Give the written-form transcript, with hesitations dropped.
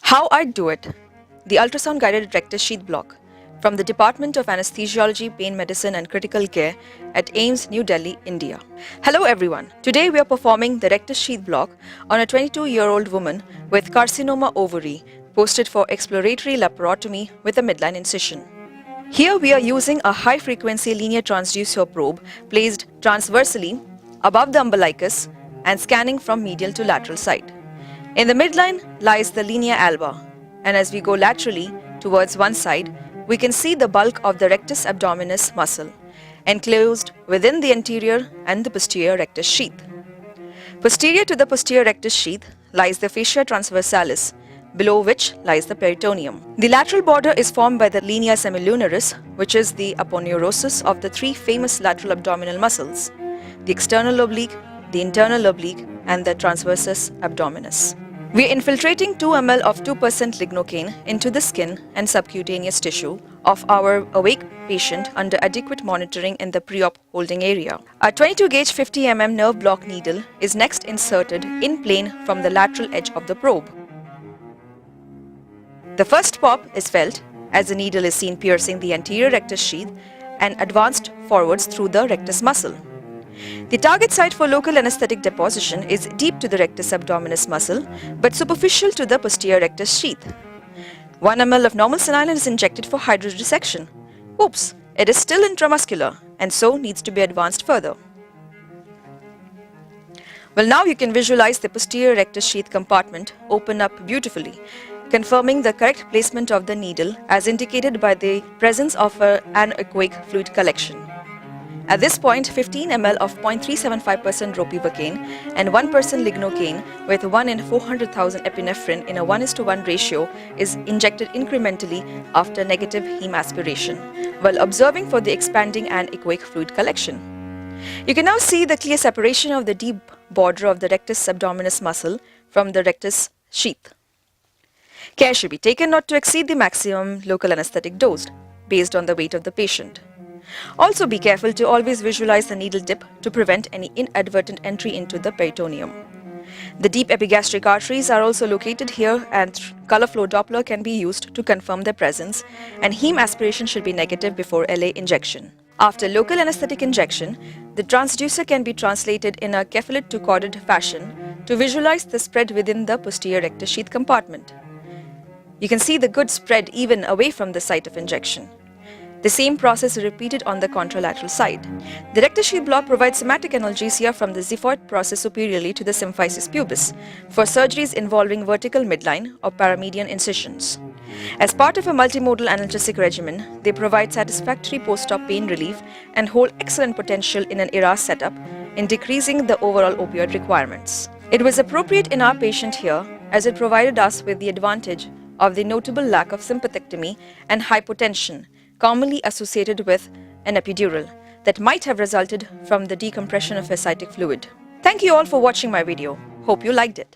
How I'd do it. The ultrasound-guided rectus sheath block from the Department of Anesthesiology, Pain Medicine and Critical Care at AIIMS, New Delhi, India. Hello everyone. Today we are performing the rectus sheath block on a 22-year-old woman with carcinoma ovary posted for exploratory laparotomy with a midline incision. Here we are using a high-frequency linear transducer probe placed transversely above the umbilicus and scanning from medial to lateral side. In the midline lies the linea alba, and as we go laterally towards one side, we can see the bulk of the rectus abdominis muscle, enclosed within the anterior and the posterior rectus sheath. Posterior to the posterior rectus sheath lies the fascia transversalis, below which lies the peritoneum. The lateral border is formed by the linea semilunaris, which is the aponeurosis of the three famous lateral abdominal muscles, the external oblique, the internal oblique, and the transversus abdominis. We are infiltrating 2 ml of 2% lignocaine into the skin and subcutaneous tissue of our awake patient under adequate monitoring in the pre-op holding area. A 22-gauge 50 mm nerve block needle is next inserted in plane from the lateral edge of the probe. The first pop is felt as the needle is seen piercing the anterior rectus sheath and advanced forwards through the rectus muscle. The target site for local anesthetic deposition is deep to the rectus abdominis muscle but superficial to the posterior rectus sheath. 1 ml of normal saline is injected for hydrodissection. Oops, it is still intramuscular and so needs to be advanced further. Well, now you can visualize the posterior rectus sheath compartment open up beautifully, confirming the correct placement of the needle as indicated by the presence of an anechoic fluid collection. At this point, 15 ml of 0.375% ropivacaine and 1% lignocaine with 1 in 400,000 epinephrine in a 1:1 ratio is injected incrementally after negative heme aspiration, while observing for the expanding anechoic fluid collection. You can now see the clear separation of the deep border of the rectus abdominis muscle from the rectus sheath. Care should be taken not to exceed the maximum local anesthetic dosed, based on the weight of the patient. Also be careful to always visualize the needle tip to prevent any inadvertent entry into the peritoneum. The deep epigastric arteries are also located here and color flow Doppler can be used to confirm their presence, and heme aspiration should be negative before LA injection. After local anesthetic injection, the transducer can be translated in a cephalid to caudate fashion to visualize the spread within the posterior rectus sheath compartment. You can see the good spread even away from the site of injection. The same process is repeated on the contralateral side. The rectus sheath block provides somatic analgesia from the xiphoid process superiorly to the symphysis pubis for surgeries involving vertical midline or paramedian incisions. As part of a multimodal analgesic regimen, they provide satisfactory post-op pain relief and hold excellent potential in an ERAS setup in decreasing the overall opioid requirements. It was appropriate in our patient here as it provided us with the advantage of the notable lack of sympathectomy and hypotension commonly associated with an epidural that might have resulted from the decompression of ascitic fluid. Thank you all for watching my video. Hope you liked it.